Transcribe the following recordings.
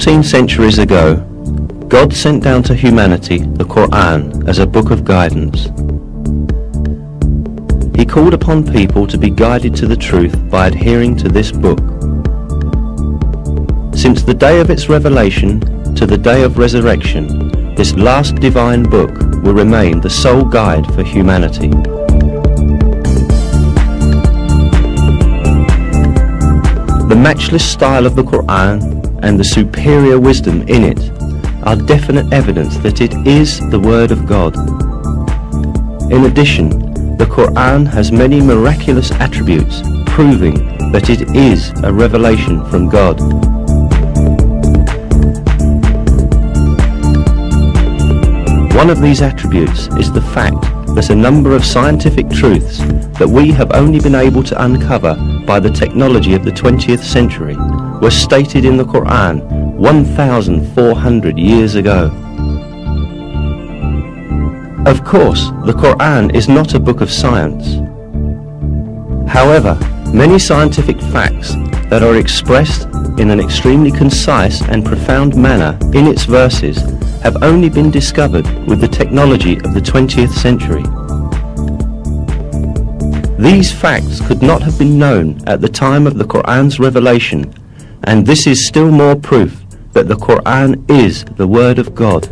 14 centuries ago, God sent down to humanity the Quran as a book of guidance. He called upon people to be guided to the truth by adhering to this book. Since the day of its revelation to the day of resurrection, this last divine book will remain the sole guide for humanity. The matchless style of the Quran and the superior wisdom in it are definite evidence that it is the Word of God. In addition, the Quran has many miraculous attributes proving that it is a revelation from God. One of these attributes is the fact that a number of scientific truths that we have only been able to uncover by the technology of the 20th century were stated in the Quran 1,400 years ago. Of course, the Quran is not a book of science. However, many scientific facts that are expressed in an extremely concise and profound manner in its verses have only been discovered with the technology of the 20th century. These facts could not have been known at the time of the Quran's revelation, and this is still more proof that the Quran is the Word of God.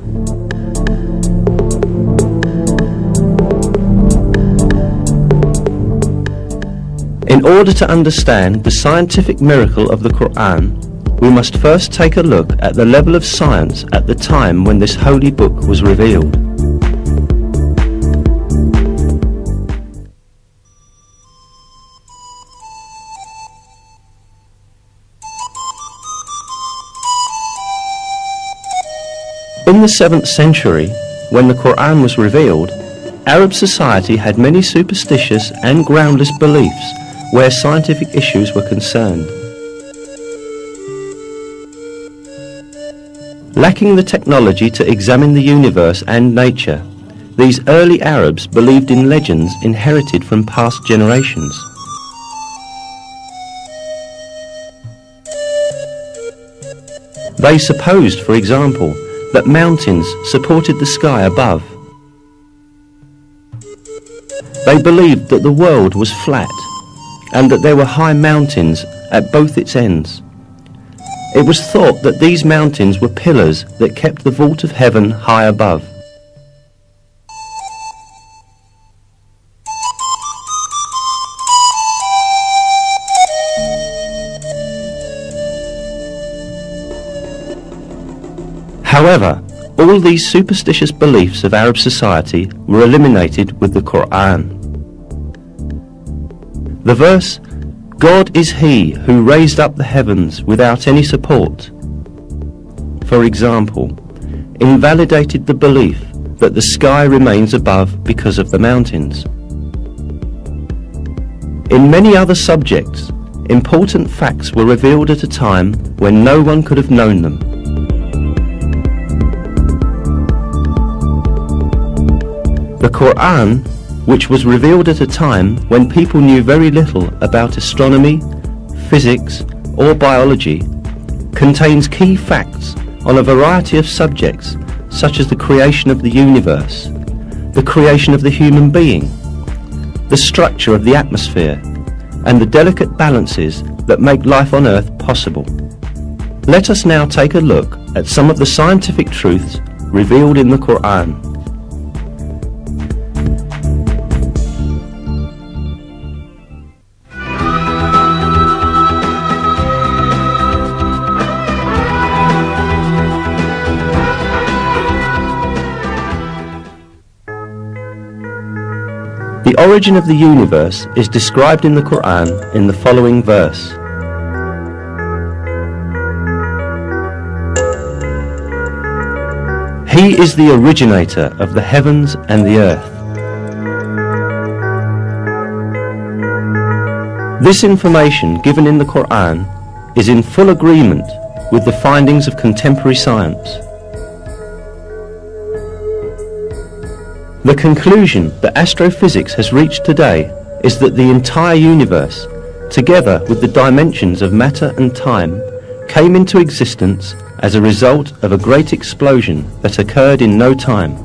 In order to understand the scientific miracle of the Quran, we must first take a look at the level of science at the time when this holy book was revealed. In the 7th century, when the Quran was revealed, Arab society had many superstitious and groundless beliefs where scientific issues were concerned. Lacking the technology to examine the universe and nature, these early Arabs believed in legends inherited from past generations. They supposed, for example, that mountains supported the sky above. They believed that the world was flat and that there were high mountains at both its ends. It was thought that these mountains were pillars that kept the vault of heaven high above. However, all these superstitious beliefs of Arab society were eliminated with the Quran. The verse, "God is He who raised up the heavens without any support," for example, invalidated the belief that the sky remains above because of the mountains. In many other subjects, important facts were revealed at a time when no one could have known them. The Quran, which was revealed at a time when people knew very little about astronomy, physics, or biology, contains key facts on a variety of subjects such as the creation of the universe, the creation of the human being, the structure of the atmosphere, and the delicate balances that make life on Earth possible. Let us now take a look at some of the scientific truths revealed in the Quran. The origin of the universe is described in the Quran in the following verse. He is the originator of the heavens and the earth. This information given in the Quran is in full agreement with the findings of contemporary science. The conclusion that astrophysics has reached today is that the entire universe, together with the dimensions of matter and time, came into existence as a result of a great explosion that occurred in no time.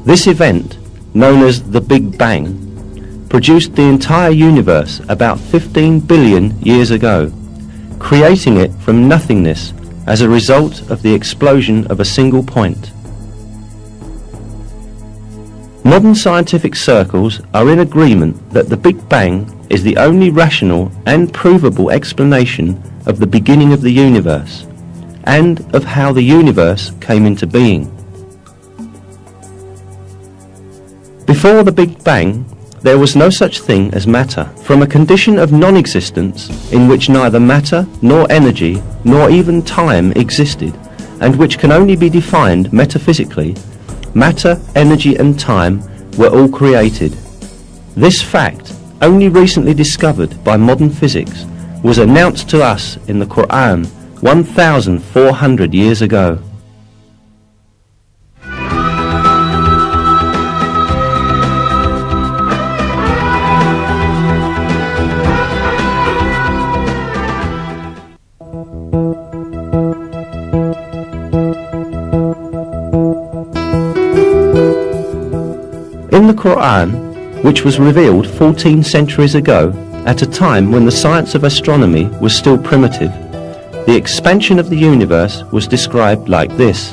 This event, known as the Big Bang, produced the entire universe about 15 billion years ago, creating it from nothingness as a result of the explosion of a single point. Modern scientific circles are in agreement that the Big Bang is the only rational and provable explanation of the beginning of the universe, and of how the universe came into being. Before the Big Bang, there was no such thing as matter. From a condition of non-existence in which neither matter nor energy nor even time existed, and which can only be defined metaphysically, matter, energy and time were all created. This fact, only recently discovered by modern physics, was announced to us in the Quran 1,400 years ago. In the Quran, which was revealed 14 centuries ago, at a time when the science of astronomy was still primitive, the expansion of the universe was described like this.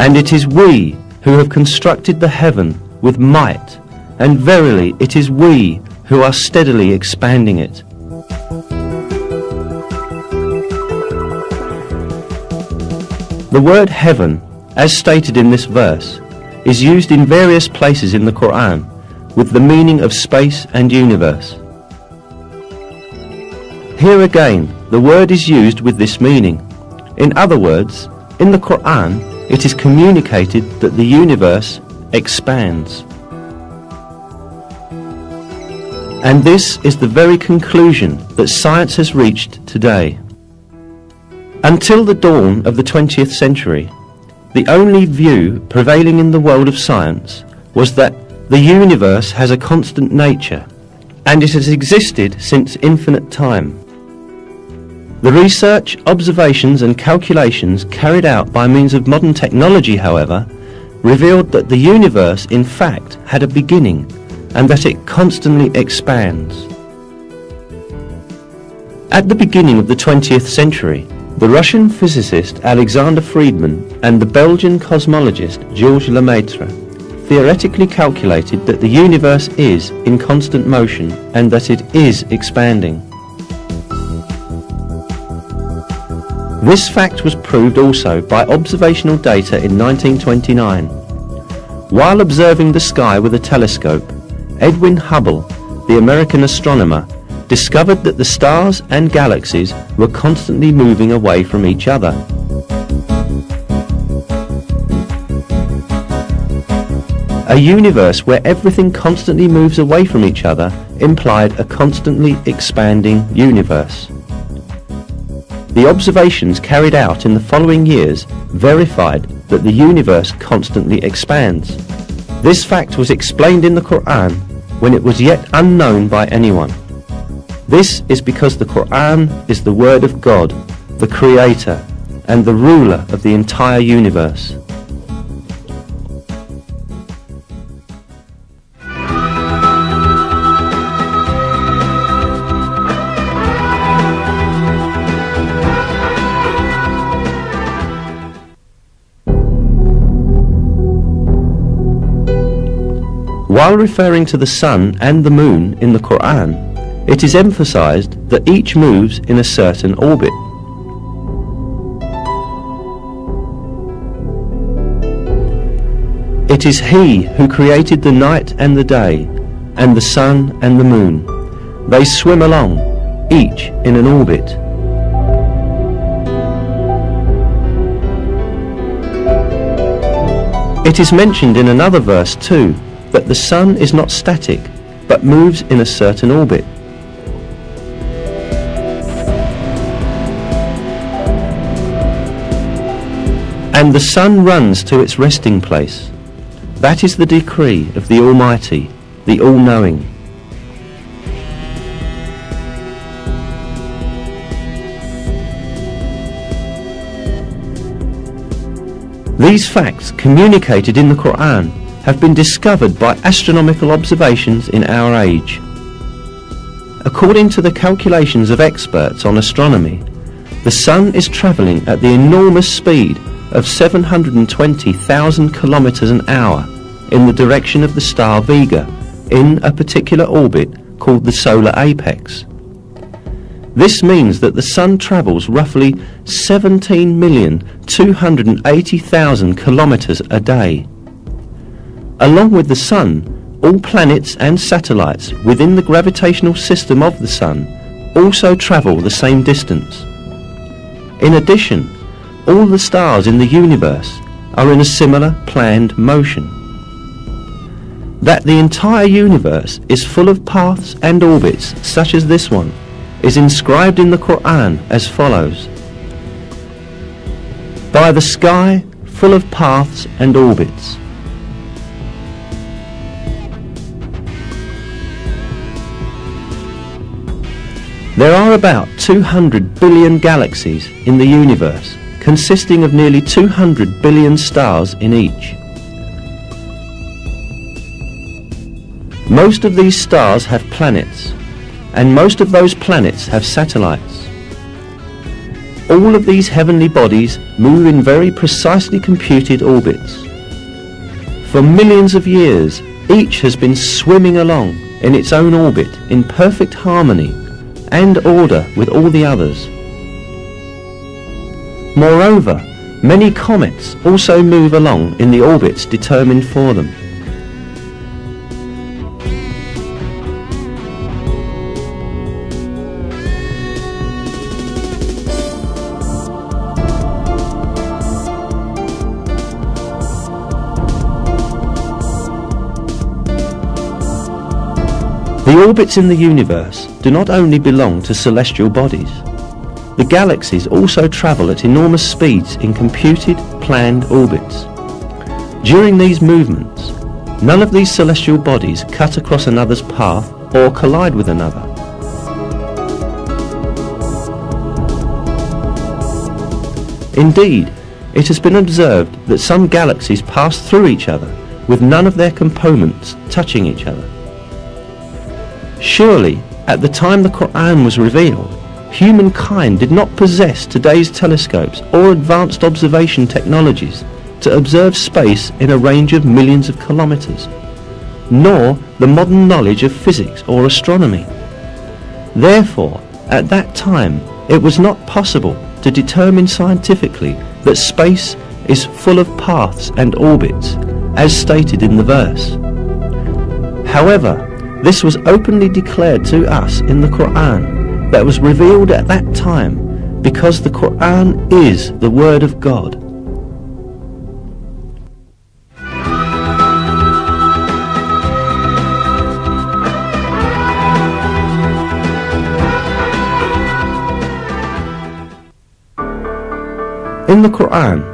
And it is we who have constructed the heaven with might, and verily it is we who are steadily expanding it. The word heaven, as stated in this verse, is used in various places in the Quran with the meaning of space and universe. Here again, the word is used with this meaning. In other words, in the Quran, it is communicated that the universe expands. And this is the very conclusion that science has reached today. Until the dawn of the 20th century, the only view prevailing in the world of science was that the universe has a constant nature, and it has existed since infinite time. The research, observations and calculations carried out by means of modern technology, however, revealed that the universe in fact had a beginning, and that it constantly expands. At the beginning of the 20th century, the Russian physicist Alexander Friedmann and the Belgian cosmologist Georges Lemaitre theoretically calculated that the universe is in constant motion and that it is expanding. This fact was proved also by observational data in 1929. While observing the sky with a telescope, Edwin Hubble, the American astronomer, discovered that the stars and galaxies were constantly moving away from each other. A universe where everything constantly moves away from each other implied a constantly expanding universe. The observations carried out in the following years verified that the universe constantly expands. This fact was explained in the Quran when it was yet unknown by anyone. This is because the Quran is the word of God, the Creator, and the ruler of the entire universe. While referring to the sun and the moon in the Quran, it is emphasized that each moves in a certain orbit. It is He who created the night and the day, and the sun and the moon. They swim along, each in an orbit. It is mentioned in another verse too, that the sun is not static, but moves in a certain orbit. And the sun runs to its resting place. That is the decree of the Almighty, the All-Knowing. These facts, communicated in the Quran, have been discovered by astronomical observations in our age. According to the calculations of experts on astronomy, the Sun is travelling at the enormous speed of 720,000 kilometres an hour in the direction of the star Vega in a particular orbit called the solar apex. This means that the Sun travels roughly 17,280,000 kilometres a day. Along with the Sun, all planets and satellites within the gravitational system of the Sun also travel the same distance. In addition, all the stars in the universe are in a similar planned motion. That the entire universe is full of paths and orbits such as this one is inscribed in the Quran as follows: by the sky full of paths and orbits. There are about 200 billion galaxies in the universe, consisting of nearly 200 billion stars in each. Most of these stars have planets, and most of those planets have satellites. All of these heavenly bodies move in very precisely computed orbits. For millions of years, each has been swimming along in its own orbit in perfect harmony and order with all the others. Moreover, many comets also move along in the orbits determined for them. The orbits in the universe do not only belong to celestial bodies. The galaxies also travel at enormous speeds in computed, planned orbits. During these movements, none of these celestial bodies cut across another's path or collide with another. Indeed, it has been observed that some galaxies pass through each other with none of their components touching each other. Surely, at the time the Quran was revealed, humankind did not possess today's telescopes or advanced observation technologies to observe space in a range of millions of kilometres, nor the modern knowledge of physics or astronomy. Therefore, at that time, it was not possible to determine scientifically that space is full of paths and orbits, as stated in the verse. However, this was openly declared to us in the Quran that was revealed at that time, because the Quran is the Word of God. In the Quran,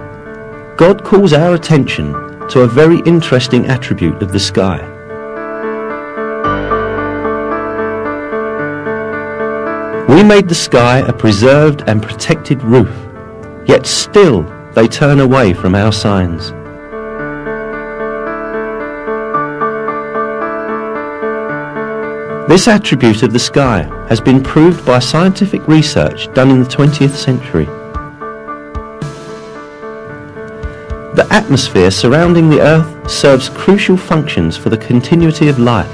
God calls our attention to a very interesting attribute of the sky. We made the sky a preserved and protected roof, yet still they turn away from our signs. This attribute of the sky has been proved by scientific research done in the 20th century. The atmosphere surrounding the Earth serves crucial functions for the continuity of life.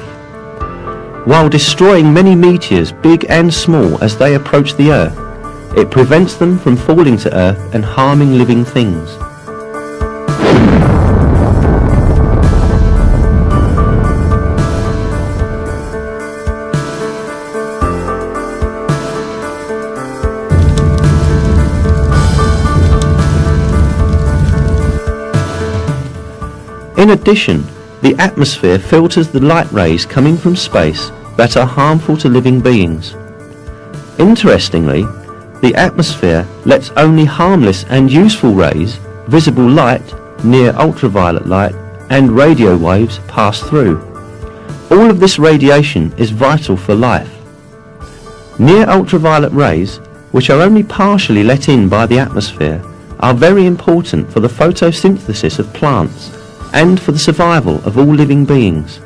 While destroying many meteors, big and small, as they approach the Earth, it prevents them from falling to Earth and harming living things. In addition, the atmosphere filters the light rays coming from space that are harmful to living beings. Interestingly, the atmosphere lets only harmless and useful rays, visible light, near ultraviolet light, and radio waves pass through. All of this radiation is vital for life. Near ultraviolet rays, which are only partially let in by the atmosphere, are very important for the photosynthesis of plants and for the survival of all living beings.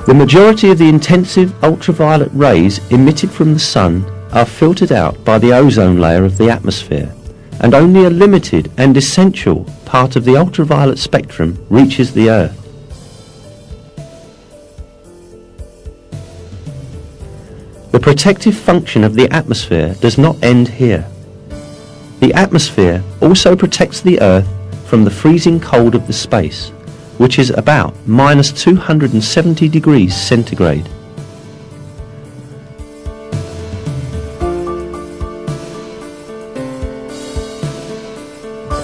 The majority of the intensive ultraviolet rays emitted from the sun are filtered out by the ozone layer of the atmosphere, and only a limited and essential part of the ultraviolet spectrum reaches the Earth. The protective function of the atmosphere does not end here. The atmosphere also protects the Earth from the freezing cold of the space, which is about minus 270 degrees centigrade.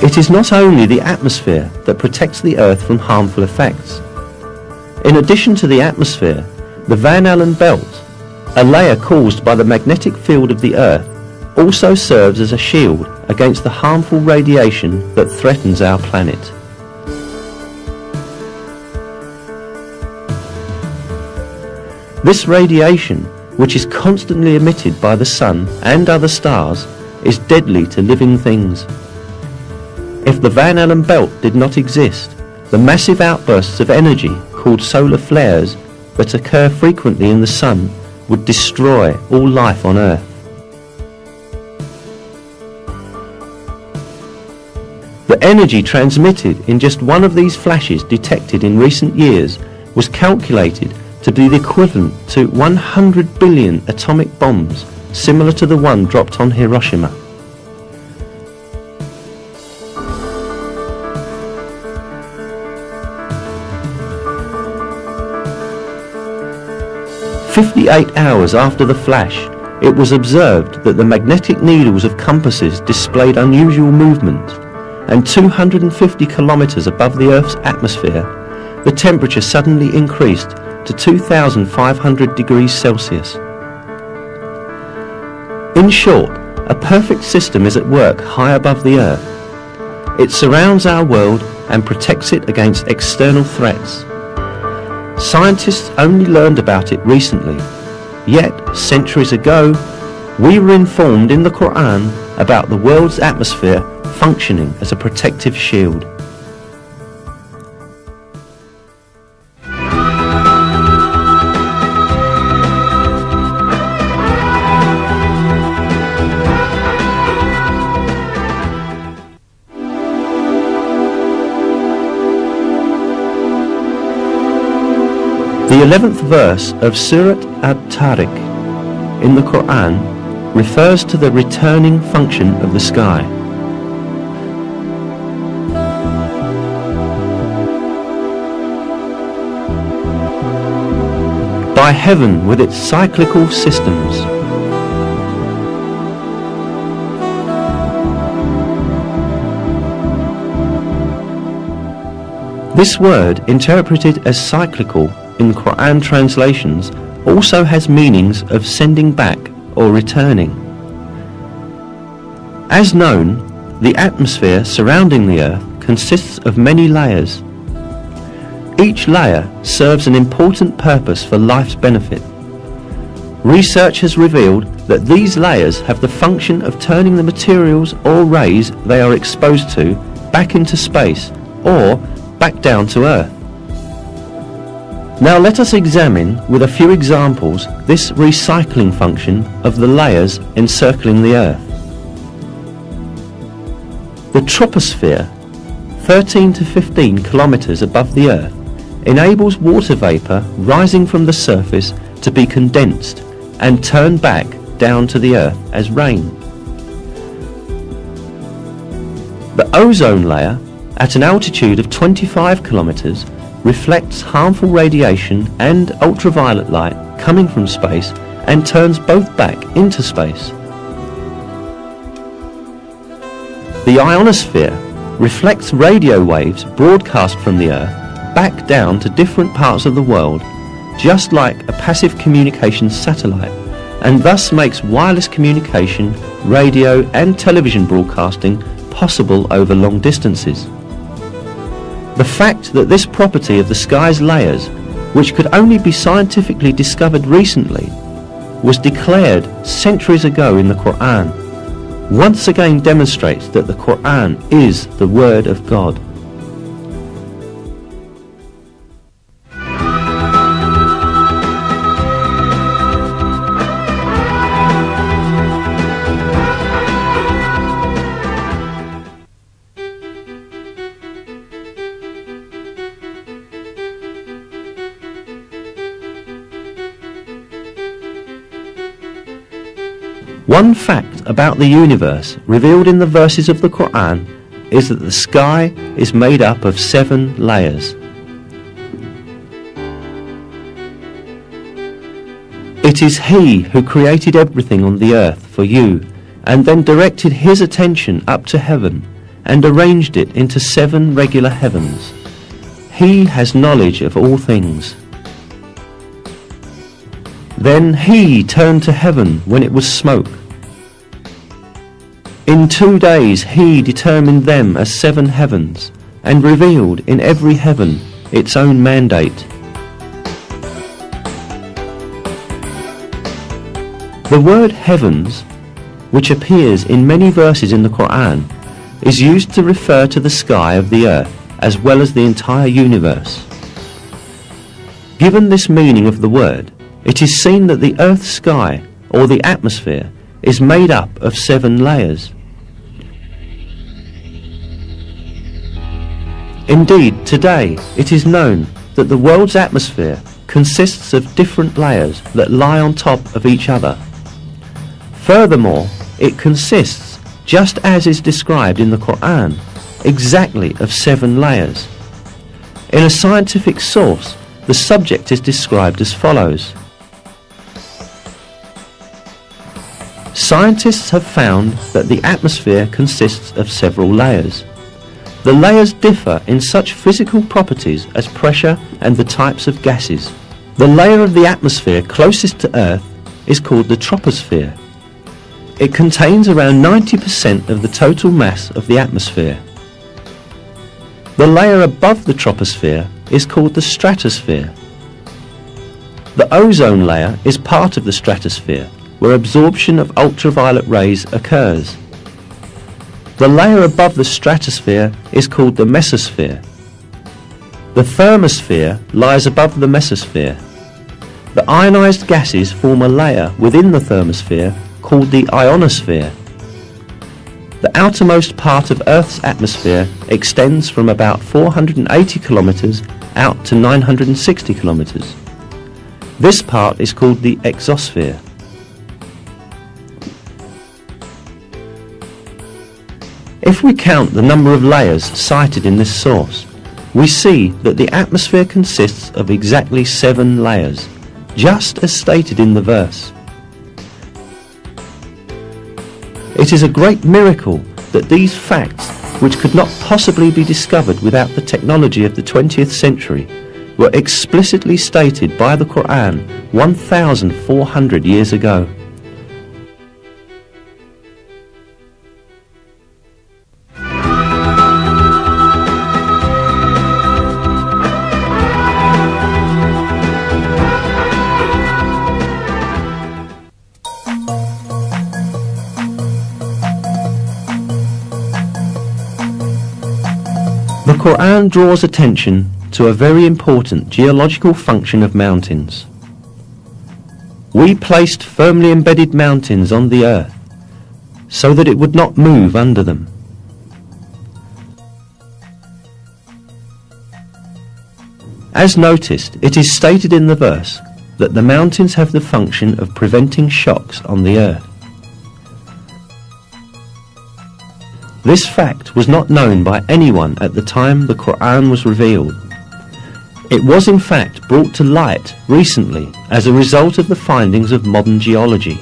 It is not only the atmosphere that protects the Earth from harmful effects. In addition to the atmosphere, the Van Allen belt, a layer caused by the magnetic field of the Earth, also serves as a shield against the harmful radiation that threatens our planet. This radiation, which is constantly emitted by the Sun and other stars, is deadly to living things. If the Van Allen belt did not exist, the massive outbursts of energy called solar flares that occur frequently in the Sun would destroy all life on Earth. The energy transmitted in just one of these flashes detected in recent years was calculated to be the equivalent to 100 billion atomic bombs, similar to the one dropped on Hiroshima. "58 hours after the flash, it was observed that the magnetic needles of compasses displayed unusual movement, and 250 kilometers above the Earth's atmosphere, the temperature suddenly increased to 2,500 degrees Celsius. In short, a perfect system is at work high above the Earth. It surrounds our world and protects it against external threats. Scientists only learned about it recently, yet centuries ago we were informed in the Quran about the world's atmosphere functioning as a protective shield. The 11th verse of Surat At-Tariq in the Quran refers to the returning function of the sky. By heaven with its cyclical systems. This word, interpreted as cyclical in Quran translations, also has meanings of sending back or returning. As known, the atmosphere surrounding the Earth consists of many layers. Each layer serves an important purpose for life's benefit. Research has revealed that these layers have the function of turning the materials or rays they are exposed to back into space or back down to Earth. Now let us examine with a few examples this recycling function of the layers encircling the Earth. The troposphere, 13 to 15 kilometers above the Earth, enables water vapor rising from the surface to be condensed and turned back down to the Earth as rain. The ozone layer, at an altitude of 25 kilometers, reflects harmful radiation and ultraviolet light coming from space and turns both back into space. The ionosphere reflects radio waves broadcast from the Earth back down to different parts of the world, just like a passive communications satellite, and thus makes wireless communication, radio and television broadcasting possible over long distances. The fact that this property of the sky's layers, which could only be scientifically discovered recently, was declared centuries ago in the Quran, once again demonstrates that the Quran is the Word of God. One fact about the universe revealed in the verses of the Quran is that the sky is made up of 7 layers. It is He who created everything on the earth for you and then directed His attention up to heaven and arranged it into 7 regular heavens. He has knowledge of all things. Then He turned to heaven when it was smoke. In 2 days He determined them as 7 heavens and revealed in every heaven its own mandate. The word heavens, which appears in many verses in the Quran, is used to refer to the sky of the earth as well as the entire universe. Given this meaning of the word, it is seen that the earth's sky, or the atmosphere, is made up of 7 layers. Indeed, today it is known that the world's atmosphere consists of different layers that lie on top of each other. Furthermore, it consists, just as is described in the Quran, exactly of 7 layers. In a scientific source, the subject is described as follows. Scientists have found that the atmosphere consists of several layers. The layers differ in such physical properties as pressure and the types of gases. The layer of the atmosphere closest to Earth is called the troposphere. It contains around 90% of the total mass of the atmosphere. The layer above the troposphere is called the stratosphere. The ozone layer is part of the stratosphere, where absorption of ultraviolet rays occurs. The layer above the stratosphere is called the mesosphere. The thermosphere lies above the mesosphere. The ionized gases form a layer within the thermosphere called the ionosphere. The outermost part of Earth's atmosphere extends from about 480 kilometers out to 960 kilometers. This part is called the exosphere. If we count the number of layers cited in this source, we see that the atmosphere consists of exactly 7 layers, just as stated in the verse. It is a great miracle that these facts, which could not possibly be discovered without the technology of the 20th century, were explicitly stated by the Quran 1,400 years ago. The Quran draws attention to a very important geological function of mountains. We placed firmly embedded mountains on the earth so that it would not move under them. As noticed, it is stated in the verse that the mountains have the function of preventing shocks on the earth. This fact was not known by anyone at the time the Quran was revealed. It was in fact brought to light recently as a result of the findings of modern geology.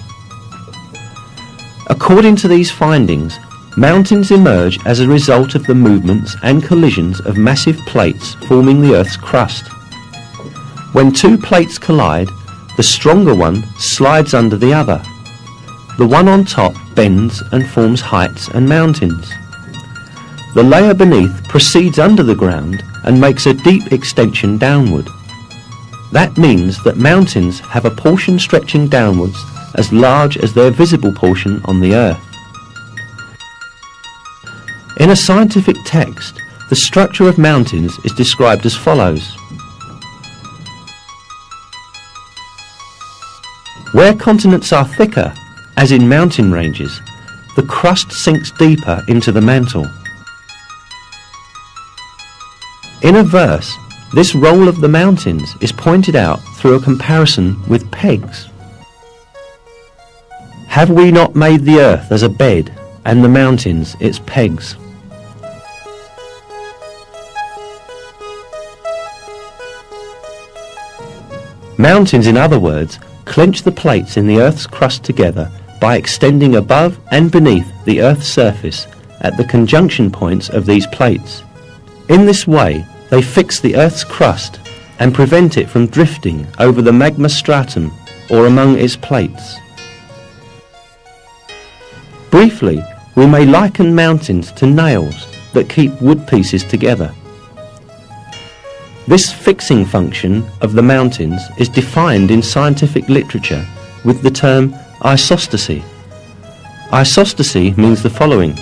According to these findings, mountains emerge as a result of the movements and collisions of massive plates forming the Earth's crust. When 2 plates collide, the stronger one slides under the other. The one on top bends and forms heights and mountains. The layer beneath proceeds under the ground and makes a deep extension downward. That means that mountains have a portion stretching downwards as large as their visible portion on the earth. In a scientific text, the structure of mountains is described as follows. Where continents are thicker, as in mountain ranges, the crust sinks deeper into the mantle. In a verse, this role of the mountains is pointed out through a comparison with pegs. Have we not made the earth as a bed, and the mountains its pegs? Mountains, in other words, clench the plates in the earth's crust together by extending above and beneath the earth's surface at the conjunction points of these plates. In this way, they fix the earth's crust and prevent it from drifting over the magma stratum or among its plates. Briefly, we may liken mountains to nails that keep wood pieces together. This fixing function of the mountains is defined in scientific literature with the term isostasy. Isostasy means the following.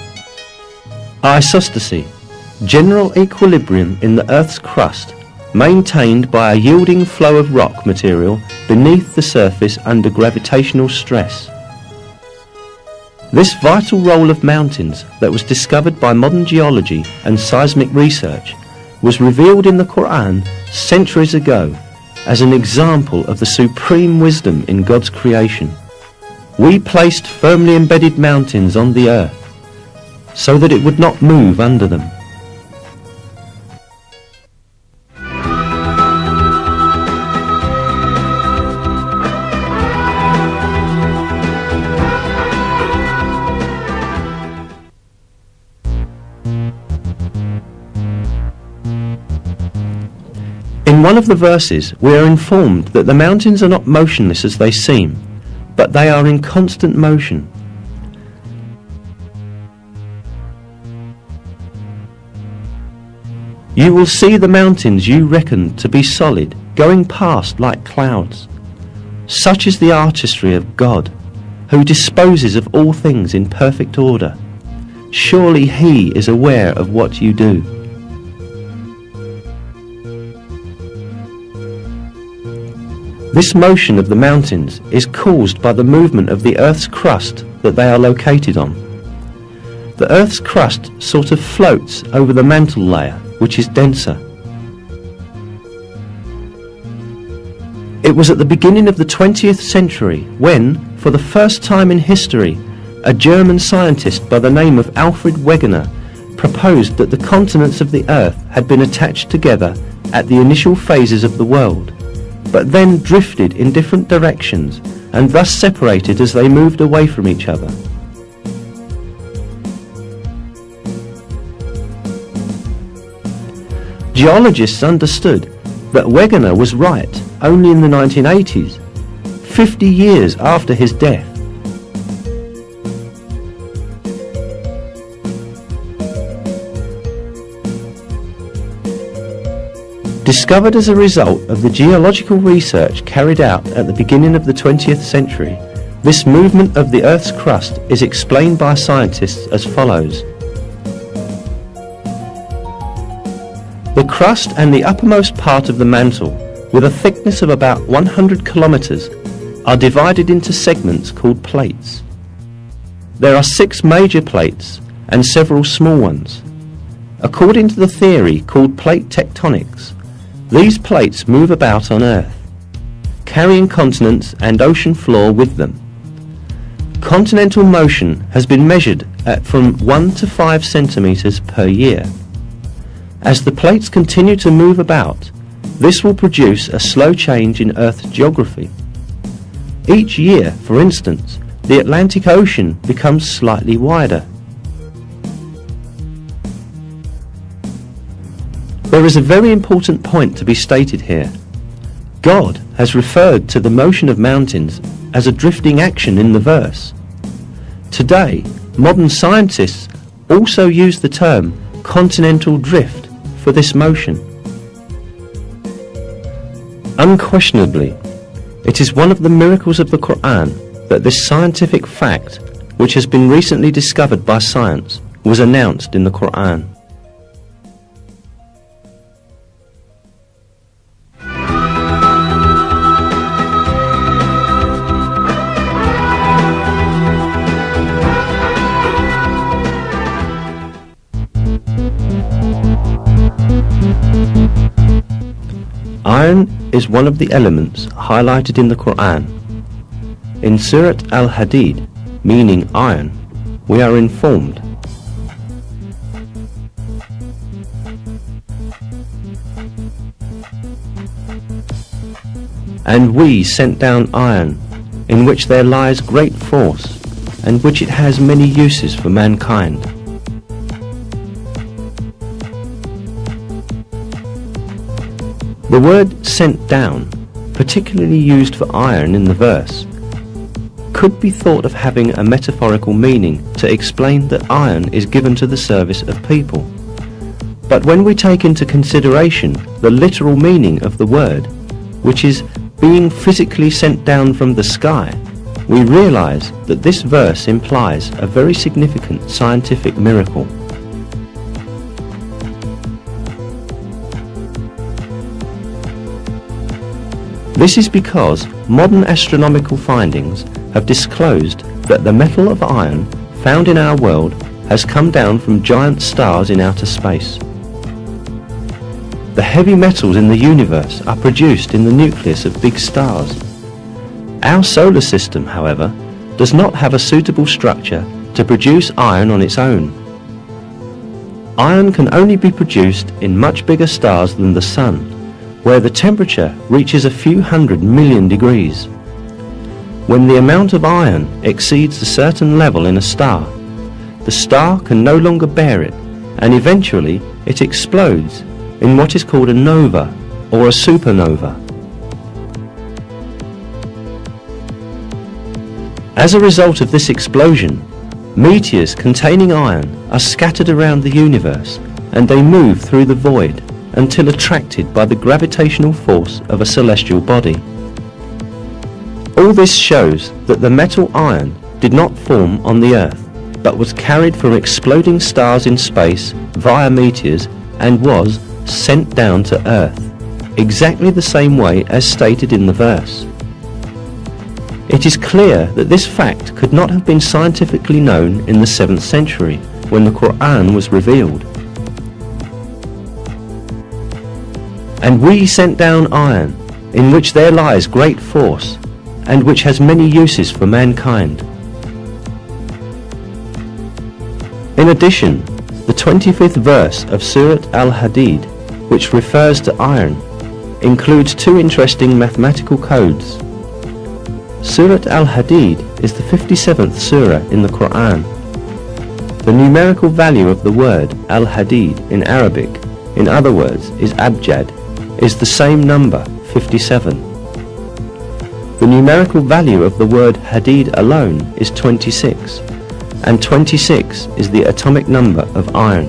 Isostasy, general equilibrium in the Earth's crust, maintained by a yielding flow of rock material beneath the surface under gravitational stress. This vital role of mountains that was discovered by modern geology and seismic research was revealed in the Quran centuries ago as an example of the supreme wisdom in God's creation. We placed firmly embedded mountains on the earth so that it would not move under them. In one of the verses, we are informed that the mountains are not motionless as they seem, but they are in constant motion. You will see the mountains you reckoned to be solid going past like clouds. Such is the artistry of God, who disposes of all things in perfect order. Surely He is aware of what you do. This motion of the mountains is caused by the movement of the Earth's crust that they are located on. The Earth's crust sort of floats over the mantle layer, which is denser. It was at the beginning of the 20th century when, for the first time in history, a German scientist by the name of Alfred Wegener proposed that the continents of the Earth had been attached together at the initial phases of the world, but then drifted in different directions and thus separated as they moved away from each other. Geologists understood that Wegener was right only in the 1980s, 50 years after his death. Discovered as a result of the geological research carried out at the beginning of the 20th century, this movement of the Earth's crust is explained by scientists as follows. The crust and the uppermost part of the mantle, with a thickness of about 100 kilometers, are divided into segments called plates. There are 6 major plates and several small ones. According to the theory called plate tectonics, these plates move about on Earth, carrying continents and ocean floor with them. Continental motion has been measured at from 1 to 5 centimeters per year. As the plates continue to move about, this will produce a slow change in Earth's geography. Each year, for instance, the Atlantic Ocean becomes slightly wider. There is a very important point to be stated here. God has referred to the motion of mountains as a drifting action in the verse. Today, modern scientists also use the term continental drift for this motion. Unquestionably, it is one of the miracles of the Quran that this scientific fact, which has been recently discovered by science, was announced in the Quran. Iron is one of the elements highlighted in the Quran. In Surat Al-Hadid, meaning iron, we are informed, "And we sent down iron, in which there lies great force, and which it has many uses for mankind." The word "sent down," particularly used for iron in the verse, could be thought of having a metaphorical meaning to explain that iron is given to the service of people. But when we take into consideration the literal meaning of the word, which is being physically sent down from the sky, we realize that this verse implies a very significant scientific miracle. This is because modern astronomical findings have disclosed that the metal of iron found in our world has come down from giant stars in outer space. The heavy metals in the universe are produced in the nucleus of big stars. Our solar system, however, does not have a suitable structure to produce iron on its own. Iron can only be produced in much bigger stars than the Sun, where the temperature reaches a few 100 million degrees. When the amount of iron exceeds a certain level in a star, the star can no longer bear it, and eventually it explodes in what is called a nova or a supernova. As a result of this explosion, meteors containing iron are scattered around the universe, and they move through the void until attracted by the gravitational force of a celestial body. All this shows that the metal iron did not form on the Earth, but was carried from exploding stars in space via meteors and was sent down to Earth, exactly the same way as stated in the verse. It is clear that this fact could not have been scientifically known in the 7th century, when the Quran was revealed. "And we sent down iron, in which there lies great force, and which has many uses for mankind." In addition, the 25th verse of Surat Al-Hadid, which refers to iron, includes two interesting mathematical codes. Surat Al-Hadid is the 57th surah in the Quran. The numerical value of the word Al-Hadid in Arabic, in other words, is abjad, is the same number, 57. The numerical value of the word Hadid alone is 26, and 26 is the atomic number of iron.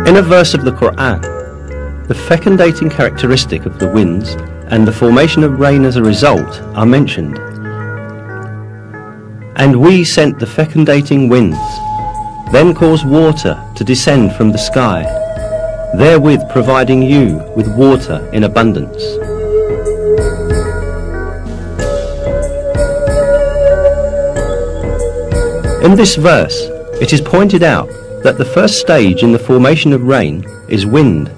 In a verse of the Quran, the fecundating characteristic of the winds and the formation of rain as a result are mentioned. "And we sent the fecundating winds, then caused water to descend from the sky, therewith providing you with water in abundance." In this verse, it is pointed out that the first stage in the formation of rain is wind.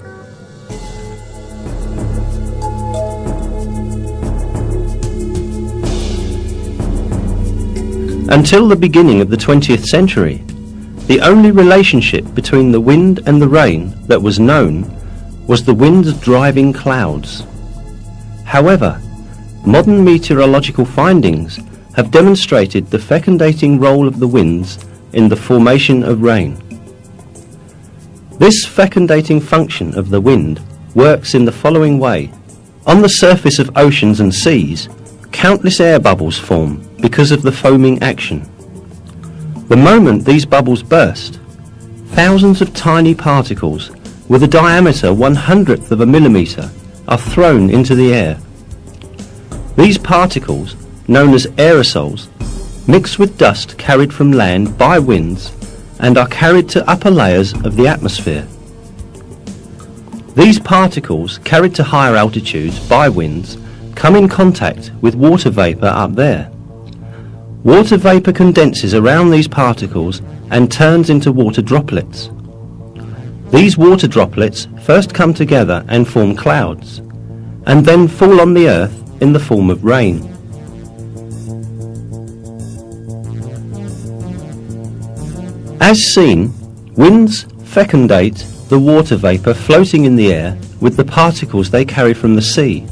Until the beginning of the 20th century, the only relationship between the wind and the rain that was known was the wind's driving clouds. However, modern meteorological findings have demonstrated the fecundating role of the winds in the formation of rain. This fecundating function of the wind works in the following way. On the surface of oceans and seas, countless air bubbles form because of the foaming action. The moment these bubbles burst, thousands of tiny particles with a diameter 1/100th of a millimetre are thrown into the air. These particles, known as aerosols, mix with dust carried from land by winds and are carried to upper layers of the atmosphere. These particles, carried to higher altitudes by winds, come in contact with water vapour up there. Water vapour condenses around these particles and turns into water droplets. These water droplets first come together and form clouds, and then fall on the earth in the form of rain. As seen, winds fecundate the water vapour floating in the air with the particles they carry from the sea,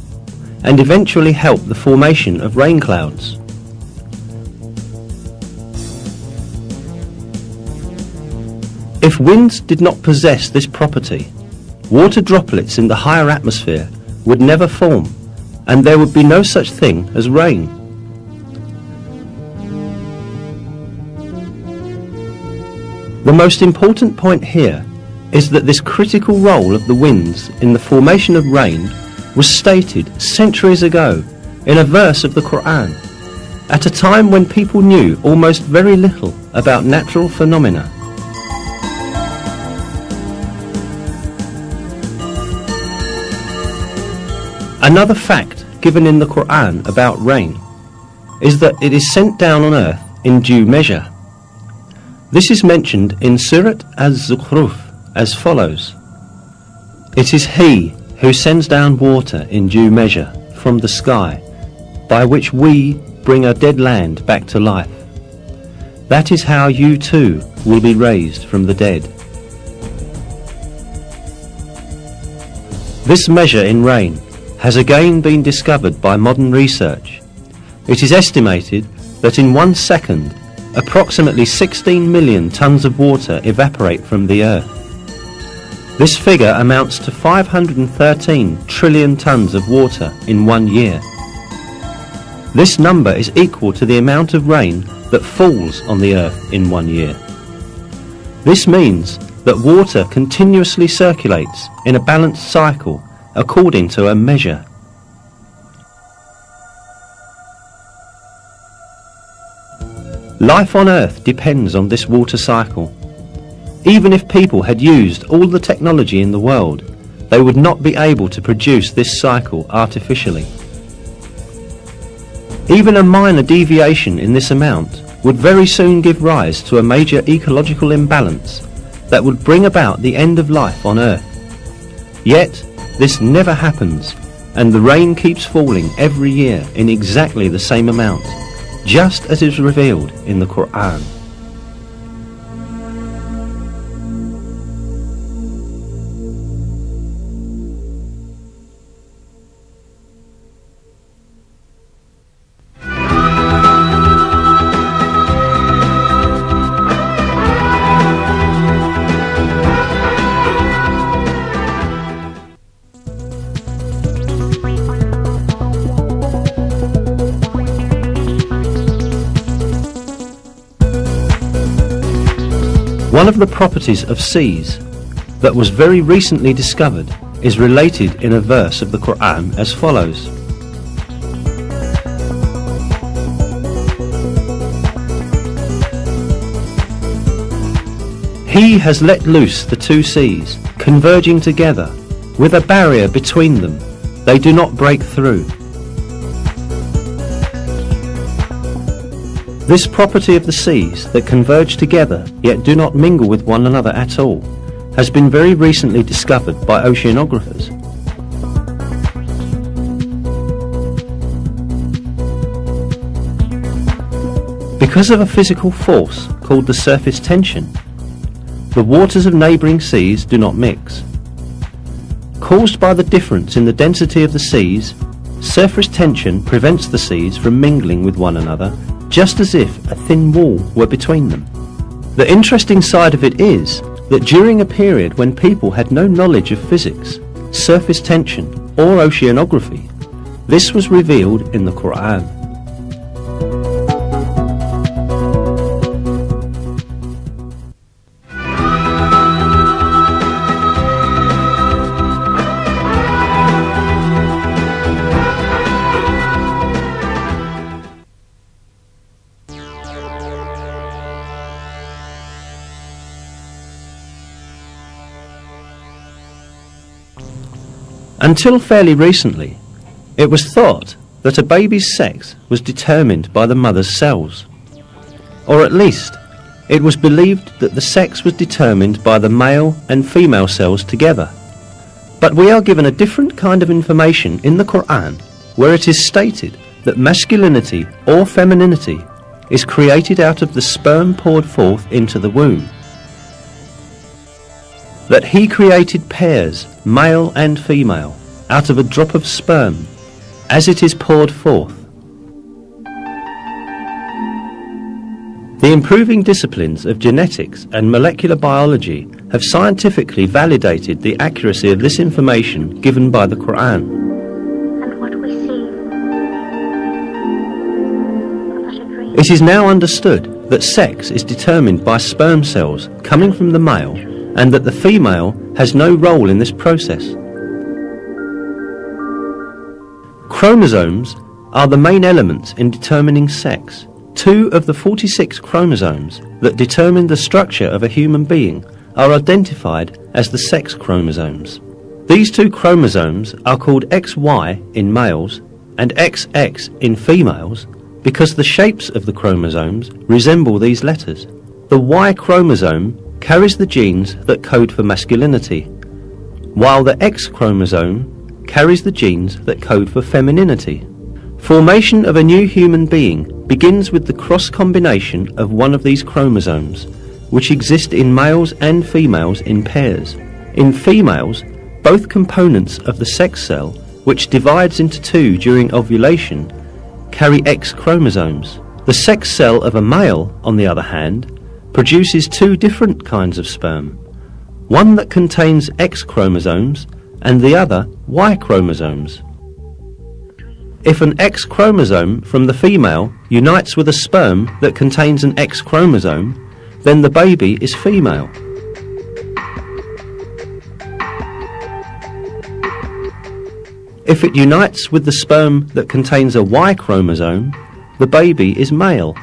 and eventually help the formation of rain clouds. If winds did not possess this property, water droplets in the higher atmosphere would never form, and there would be no such thing as rain. The most important point here is that this critical role of the winds in the formation of rain was stated centuries ago in a verse of the Quran, at a time when people knew almost very little about natural phenomena. Another fact given in the Quran about rain is that it is sent down on earth in due measure. This is mentioned in Surat Az-Zukhruf as follows: "It is He who sends down water in due measure from the sky, by which we bring a dead land back to life. That is how you too will be raised from the dead." This measure in rain has again been discovered by modern research. It is estimated that in 1 second, approximately 16 million tons of water evaporate from the earth. This figure amounts to 513 trillion tons of water in 1 year. This number is equal to the amount of rain that falls on the earth in 1 year. This means that water continuously circulates in a balanced cycle according to a measure. Life on Earth depends on this water cycle. Even if people had used all the technology in the world, they would not be able to produce this cycle artificially. Even a minor deviation in this amount would very soon give rise to a major ecological imbalance that would bring about the end of life on Earth. Yet, this never happens, and the rain keeps falling every year in exactly the same amount, just as is revealed in the Quran. One of the properties of seas that was very recently discovered is related in a verse of the Quran as follows: He has let loose the two seas, converging together, with a barrier between them. They do not break through. This property of the seas that converge together yet do not mingle with one another at all has been very recently discovered by oceanographers. Because of a physical force called the surface tension, the waters of neighbouring seas do not mix. Caused by the difference in the density of the seas, surface tension prevents the seas from mingling with one another, just as if a thin wall were between them. The interesting side of it is that during a period when people had no knowledge of physics, surface tension, or oceanography. This was revealed in the Quran. Until fairly recently, it was thought that a baby's sex was determined by the mother's cells. Or at least, it was believed that the sex was determined by the male and female cells together. But we are given a different kind of information in the Quran, where it is stated that masculinity or femininity is created out of the sperm poured forth into the womb. That he created pairs, male and female, out of a drop of sperm, as it is poured forth. The improving disciplines of genetics and molecular biology have scientifically validated the accuracy of this information given by the Quran. And what we see, but a dream. It is now understood that sex is determined by sperm cells coming from the male, and that the female has no role in this process. Chromosomes are the main elements in determining sex. 2 of the 46 chromosomes that determine the structure of a human being are identified as the sex chromosomes. These 2 chromosomes are called XY in males and XX in females because the shapes of the chromosomes resemble these letters. The Y chromosome carries the genes that code for masculinity, while the X chromosome carries the genes that code for femininity. Formation of a new human being begins with the cross combination of one of these chromosomes, which exist in males and females in pairs. In females, both components of the sex cell, which divides into 2 during ovulation, carry X chromosomes. The sex cell of a male, on the other hand, produces 2 different kinds of sperm, one that contains X chromosomes and the other Y chromosomes. If an X chromosome from the female unites with a sperm that contains an X chromosome, then the baby is female. If it unites with the sperm that contains a Y chromosome, the baby is male.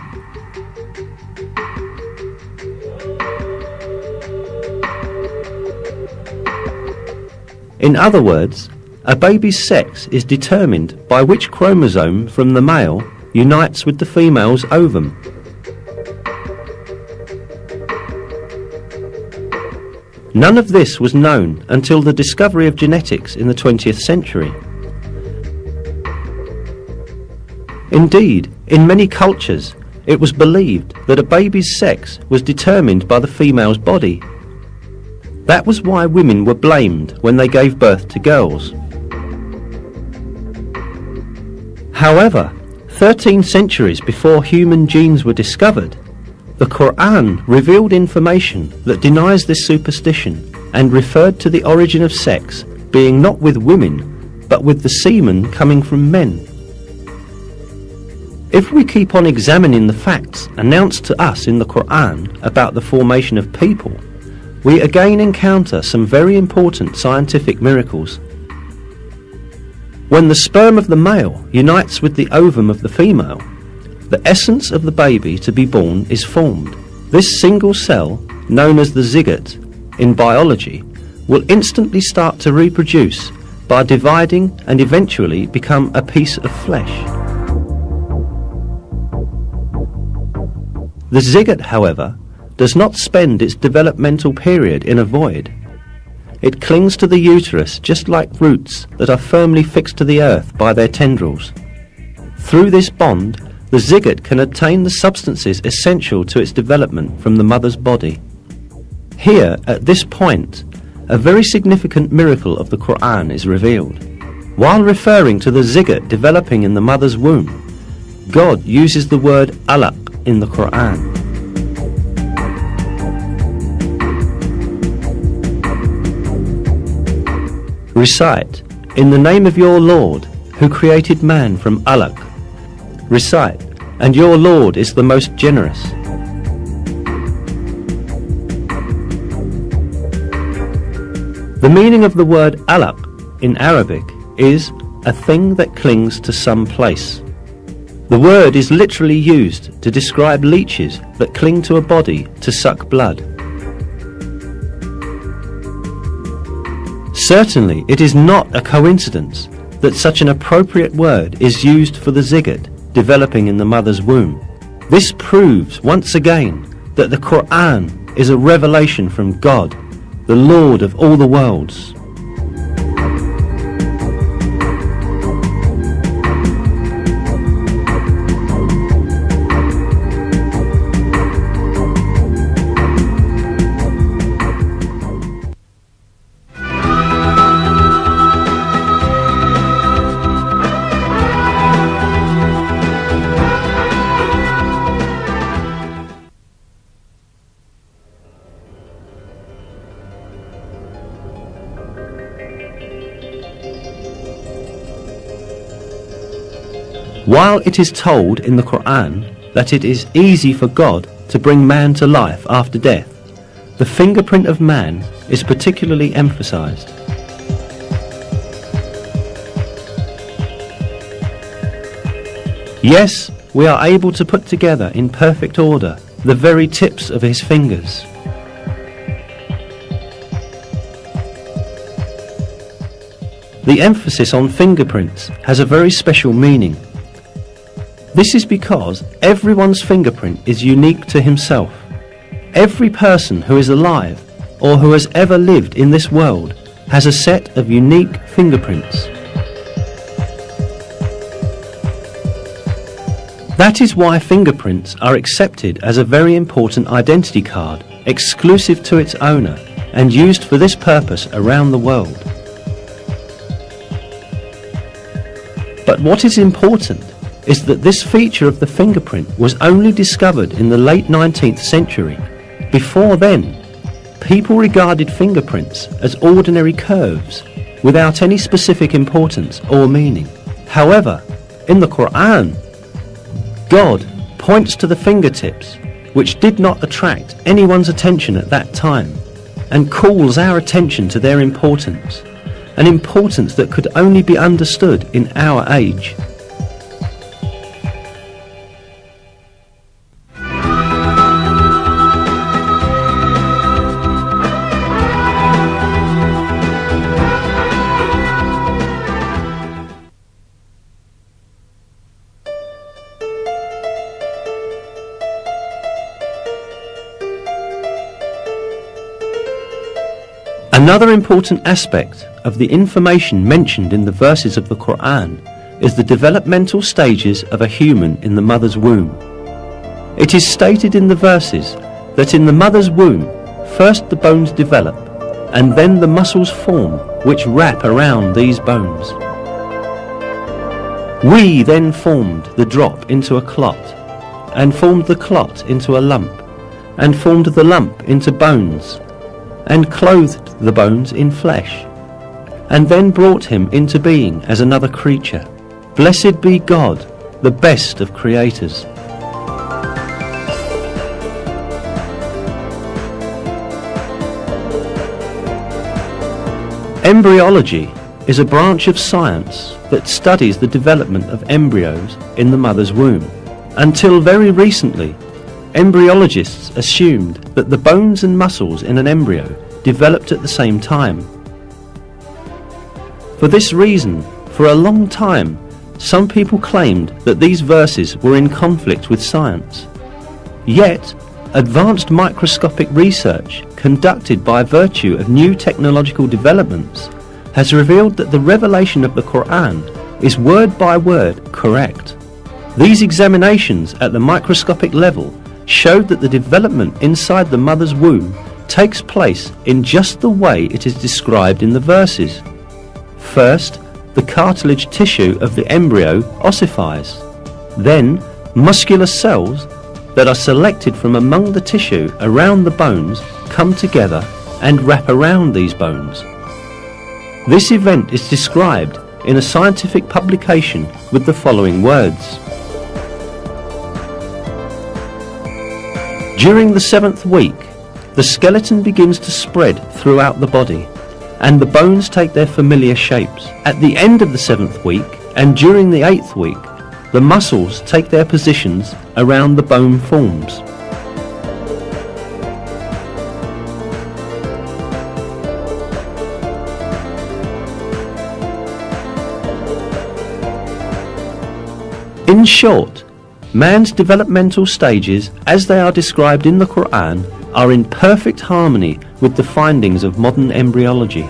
In other words, a baby's sex is determined by which chromosome from the male unites with the female's ovum. None of this was known until the discovery of genetics in the 20th century. Indeed, in many cultures, it was believed that a baby's sex was determined by the female's body. That was why women were blamed when they gave birth to girls. However, 13 centuries before human genes were discovered, the Quran revealed information that denies this superstition and referred to the origin of sex being not with women, but with the semen coming from men. If we keep on examining the facts announced to us in the Quran about the formation of people, we again encounter some very important scientific miracles. When the sperm of the male unites with the ovum of the female, the essence of the baby to be born is formed. This single cell, known as the zygote in biology, will instantly start to reproduce by dividing and eventually become a piece of flesh. The zygote, however, does not spend its developmental period in a void. It clings to the uterus just like roots that are firmly fixed to the earth by their tendrils. Through this bond, the zygote can obtain the substances essential to its development from the mother's body. Here, at this point, a very significant miracle of the Quran is revealed. While referring to the zygote developing in the mother's womb, God uses the word alaq in the Quran. Recite, in the name of your Lord, who created man from alaq. Recite, and your Lord is the most generous. The meaning of the word alaq in Arabic is a thing that clings to some place. The word is literally used to describe leeches that cling to a body to suck blood. Certainly, it is not a coincidence that such an appropriate word is used for the zygote developing in the mother's womb. This proves once again that the Quran is a revelation from God, the Lord of all the worlds. While it is told in the Quran that it is easy for God to bring man to life after death, the fingerprint of man is particularly emphasized. Yes, we are able to put together in perfect order the very tips of his fingers. The emphasis on fingerprints has a very special meaning. This is because everyone's fingerprint is unique to himself. Every person who is alive or who has ever lived in this world has a set of unique fingerprints. That is why fingerprints are accepted as a very important identity card, exclusive to its owner and used for this purpose around the world. But what is important is that this feature of the fingerprint was only discovered in the late 19th century. Before then, people regarded fingerprints as ordinary curves without any specific importance or meaning. However, in the Quran, God points to the fingertips, which did not attract anyone's attention at that time, and calls our attention to their importance, an importance that could only be understood in our age. Another important aspect of the information mentioned in the verses of the Quran is the developmental stages of a human in the mother's womb. It is stated in the verses that in the mother's womb, first the bones develop, and then the muscles form which wrap around these bones. We then formed the drop into a clot, and formed the clot into a lump, and formed the lump into bones, and clothed the bones in flesh, and then brought him into being as another creature. Blessed be God, the best of creators. Embryology is a branch of science that studies the development of embryos in the mother's womb. Until very recently, embryologists assumed that the bones and muscles in an embryo developed at the same time. For this reason, for a long time, some people claimed that these verses were in conflict with science. Yet, advanced microscopic research conducted by virtue of new technological developments has revealed that the revelation of the Quran is word by word correct. These examinations at the microscopic level showed that the development inside the mother's womb takes place in just the way it is described in the verses. First, the cartilage tissue of the embryo ossifies. Then, muscular cells that are selected from among the tissue around the bones come together and wrap around these bones. This event is described in a scientific publication with the following words. During the 7th week, the skeleton begins to spread throughout the body, and the bones take their familiar shapes. At the end of the 7th week, and during the 8th week, the muscles take their positions around the bone forms. In short, man's developmental stages, as they are described in the Quran, are in perfect harmony with the findings of modern embryology.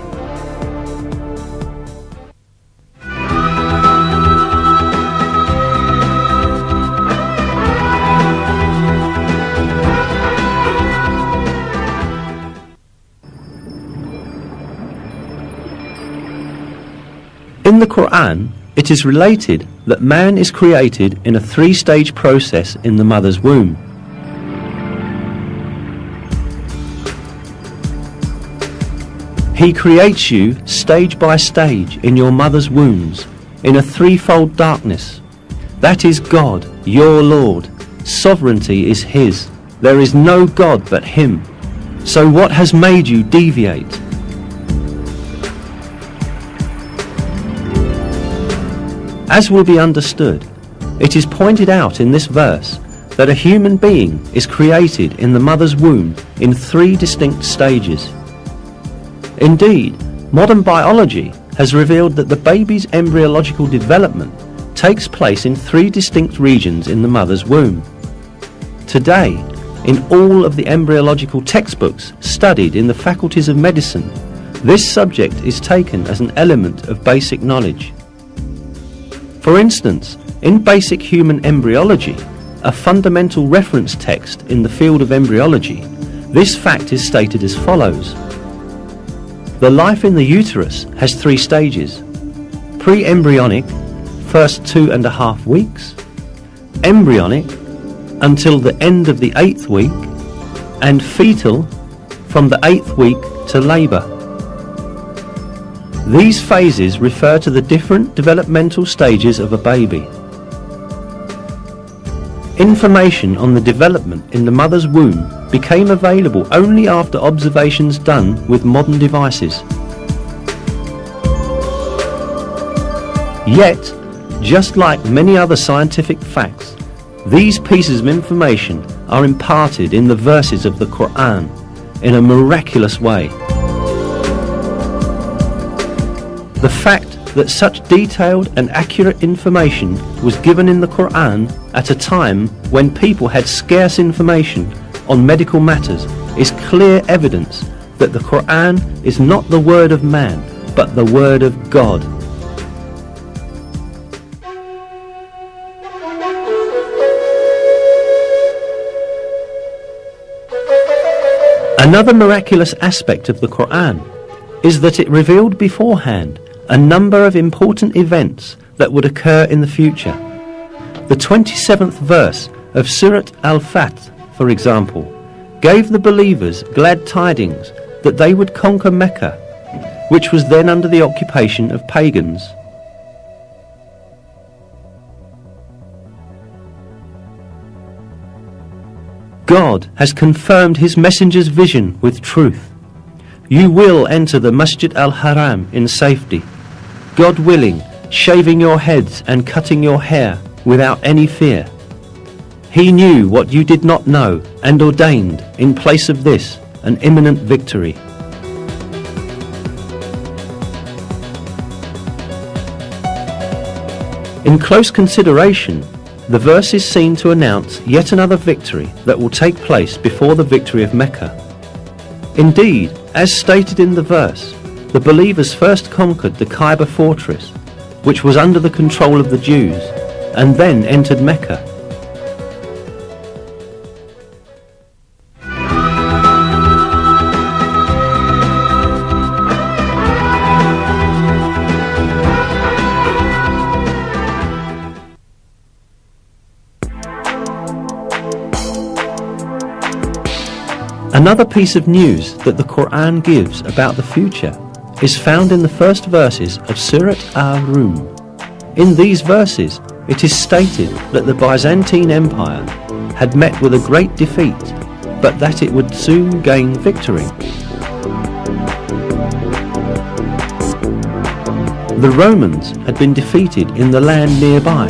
In the Quran, it is related that man is created in a 3-stage process in the mother's womb. He creates you stage by stage in your mother's wombs in a 3-fold darkness. That is God, your Lord. Sovereignty is His. There is no God but Him. So what has made you deviate? As will be understood, it is pointed out in this verse that a human being is created in the mother's womb in 3 distinct stages. Indeed, modern biology has revealed that the baby's embryological development takes place in 3 distinct regions in the mother's womb. Today, in all of the embryological textbooks studied in the faculties of medicine, this subject is taken as an element of basic knowledge. For instance, in Basic Human Embryology, a fundamental reference text in the field of embryology, this fact is stated as follows. The life in the uterus has 3 stages: pre-embryonic, first 2.5 weeks, embryonic, until the end of the 8th week, and fetal, from the 8th week to labour. These phases refer to the different developmental stages of a baby. Information on the development in the mother's womb became available only after observations done with modern devices. Yet, just like many other scientific facts, these pieces of information are imparted in the verses of the Quran in a miraculous way. The fact that such detailed and accurate information was given in the Quran at a time when people had scarce information on medical matters is clear evidence that the Quran is not the word of man, but the word of God. Another miraculous aspect of the Quran is that it revealed beforehand a number of important events that would occur in the future. The 27th verse of Surat Al-Fath, for example, gave the believers glad tidings that they would conquer Mecca, which was then under the occupation of pagans. God has confirmed His messenger's vision with truth. You will enter the Masjid al-Haram in safety, God willing, shaving your heads and cutting your hair without any fear. He knew what you did not know and ordained, in place of this, an imminent victory. In close consideration, the verses seem to announce yet another victory that will take place before the victory of Mecca. Indeed, as stated in the verse, the believers first conquered the Kaaba fortress, which was under the control of the Jews, and then entered Mecca. Another piece of news that the Quran gives about the future is found in the first verses of Surat Ar-Rum. In these verses, it is stated that the Byzantine Empire had met with a great defeat, but that it would soon gain victory. The Romans had been defeated in the land nearby,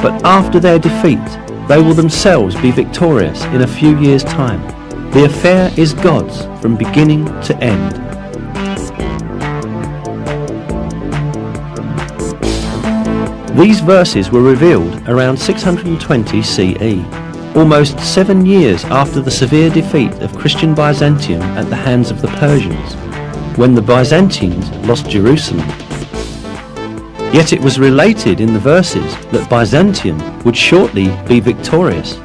but after their defeat, they will themselves be victorious in a few years' time. The affair is God's from beginning to end. These verses were revealed around 620 CE, almost 7 years after the severe defeat of Christian Byzantium at the hands of the Persians, when the Byzantines lost Jerusalem. Yet it was related in the verses that Byzantium would shortly be victorious.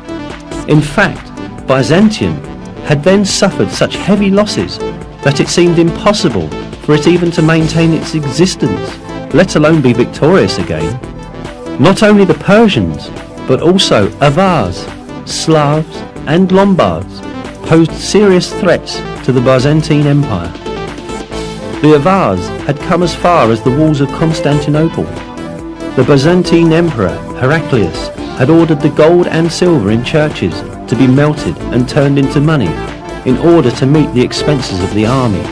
In fact, Byzantium had then suffered such heavy losses that it seemed impossible for it even to maintain its existence, let alone be victorious again. Not only the Persians, but also Avars, Slavs and Lombards posed serious threats to the Byzantine Empire. The Avars had come as far as the walls of Constantinople. The Byzantine Emperor Heraclius had ordered the gold and silver in churches to be melted and turned into money in order to meet the expenses of the army.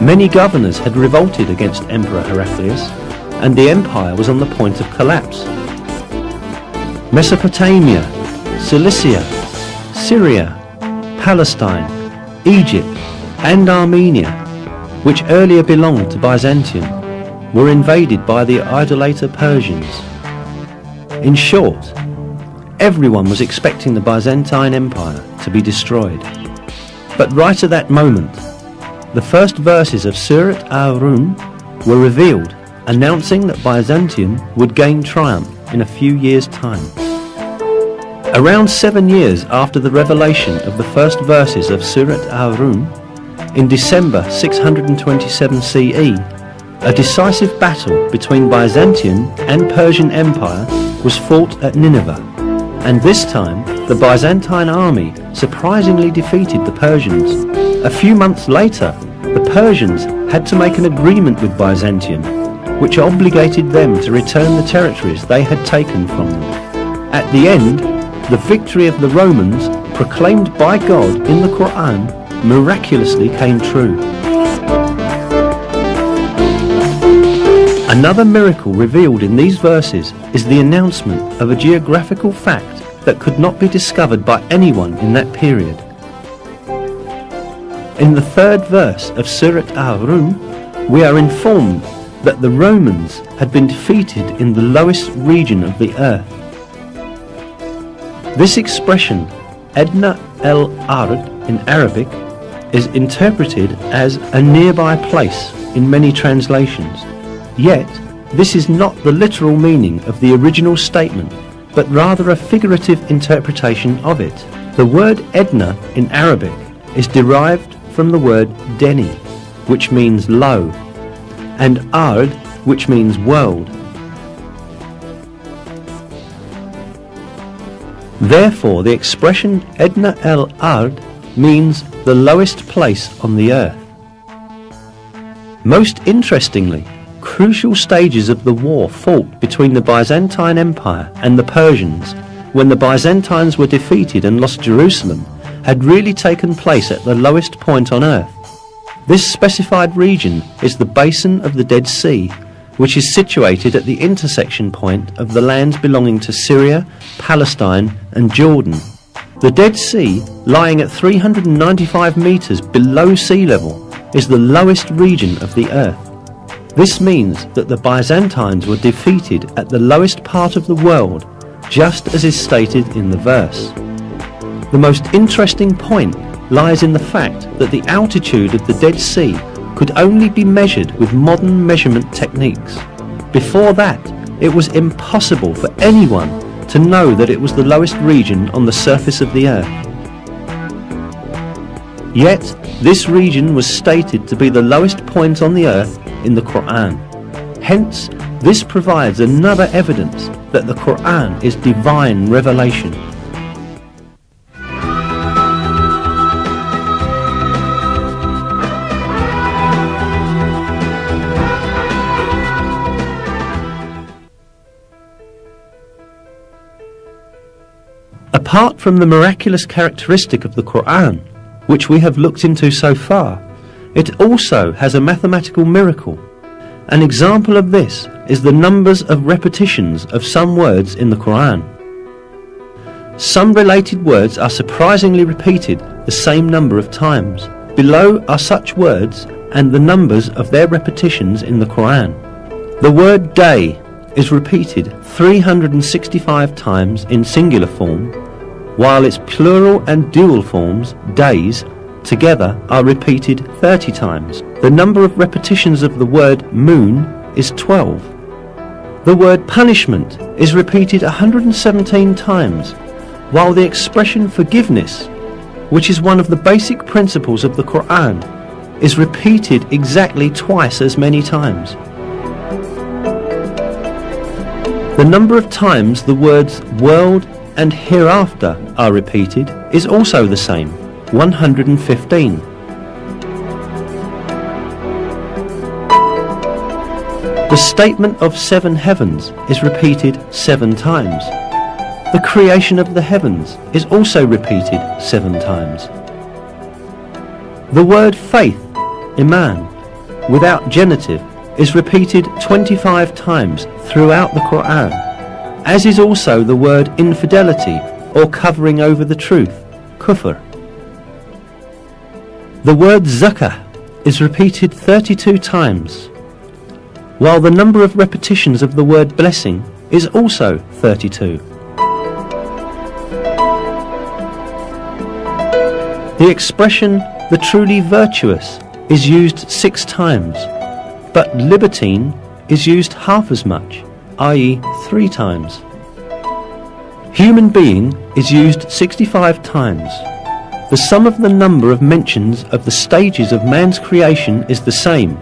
Many governors had revolted against Emperor Heraclius, and the empire was on the point of collapse. Mesopotamia, Cilicia, Syria, Palestine, Egypt and Armenia, which earlier belonged to Byzantium, were invaded by the idolater Persians. In short, everyone was expecting the Byzantine Empire to be destroyed. But right at that moment, the first verses of Surat Ar-Rum were revealed, announcing that Byzantium would gain triumph in a few years' time. Around 7 years after the revelation of the first verses of Surat Ar-Rum, in December 627 CE, a decisive battle between Byzantium and Persian Empire was fought at Nineveh, and this time the Byzantine army surprisingly defeated the Persians. A few months later, the Persians had to make an agreement with Byzantium, which obligated them to return the territories they had taken from them. At the end, the victory of the Romans, proclaimed by God in the Quran, miraculously came true. Another miracle revealed in these verses is the announcement of a geographical fact that could not be discovered by anyone in that period. In the third verse of Surat Ar-Rum, we are informed that the Romans had been defeated in the lowest region of the earth. This expression, Adna el-Ard in Arabic, is interpreted as a nearby place in many translations. Yet, this is not the literal meaning of the original statement, but rather a figurative interpretation of it. The word Edna in Arabic is derived from the word Deni, which means low, and Ard, which means world. Therefore, the expression Edna el-Ard means the lowest place on the earth. Most interestingly, crucial stages of the war fought between the Byzantine Empire and the Persians, when the Byzantines were defeated and lost Jerusalem, had really taken place at the lowest point on earth. This specified region is the basin of the Dead Sea, which is situated at the intersection point of the lands belonging to Syria, Palestine and Jordan. The Dead Sea, lying at 395 meters below sea level, is the lowest region of the earth. This means that the Byzantines were defeated at the lowest part of the world, just as is stated in the verse. The most interesting point lies in the fact that the altitude of the Dead Sea could only be measured with modern measurement techniques. Before that, it was impossible for anyone to know that it was the lowest region on the surface of the earth. Yet, this region was stated to be the lowest point on the earth in the Quran. Hence, this provides another evidence that the Quran is divine revelation. Apart from the miraculous characteristic of the Quran, which we have looked into so far, it also has a mathematical miracle. An example of this is the numbers of repetitions of some words in the Quran. Some related words are surprisingly repeated the same number of times. Below are such words and the numbers of their repetitions in the Quran. The word day is repeated 365 times in singular form, while its plural and dual forms, days, together are repeated 30 times. The number of repetitions of the word moon is 12. The word punishment is repeated 117 times, while the expression forgiveness, which is one of the basic principles of the Quran, is repeated exactly twice as many times. The number of times the words world and hereafter are repeated is also the same, 115. The statement of 7 heavens is repeated 7 times. The creation of the heavens is also repeated 7 times. The word faith, iman, without genitive, is repeated 25 times throughout the Quran, as is also the word infidelity or covering over the truth, kufr. The word zakah is repeated 32 times, while the number of repetitions of the word blessing is also 32. The expression the truly virtuous is used 6 times, but libertine is used half as much, i.e. 3 times. Human being is used 65 times. The sum of the number of mentions of the stages of man's creation is the same.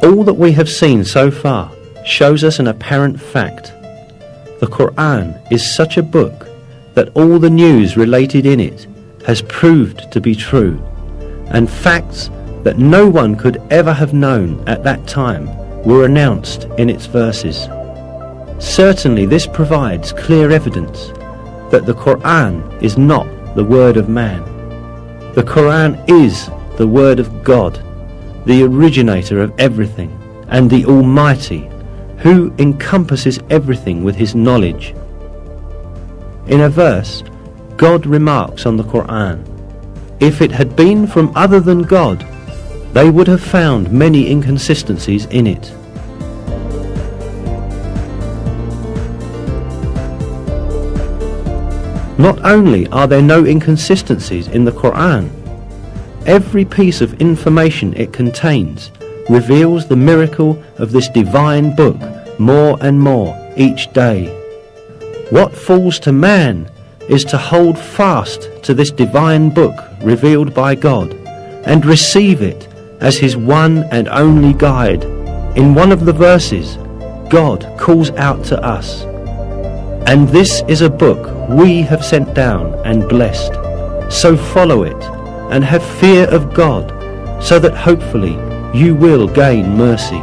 All that we have seen so far shows us an apparent fact. The Quran is such a book that all the news related in it has proved to be true, and facts that no one could ever have known at that time were announced in its verses. Certainly this provides clear evidence that the Quran is not the word of man. The Quran is the word of God, the originator of everything, and the Almighty, who encompasses everything with his knowledge. In a verse, God remarks on the Quran, "If it had been from other than God, they would have found many inconsistencies in it." Not only are there no inconsistencies in the Quran, every piece of information it contains reveals the miracle of this divine book more and more each day. What falls to man is to hold fast to this divine book revealed by God and receive it as his one and only guide. In one of the verses, God calls out to us, "And this is a book we have sent down and blessed, so follow it and have fear of God, so that hopefully you will gain mercy."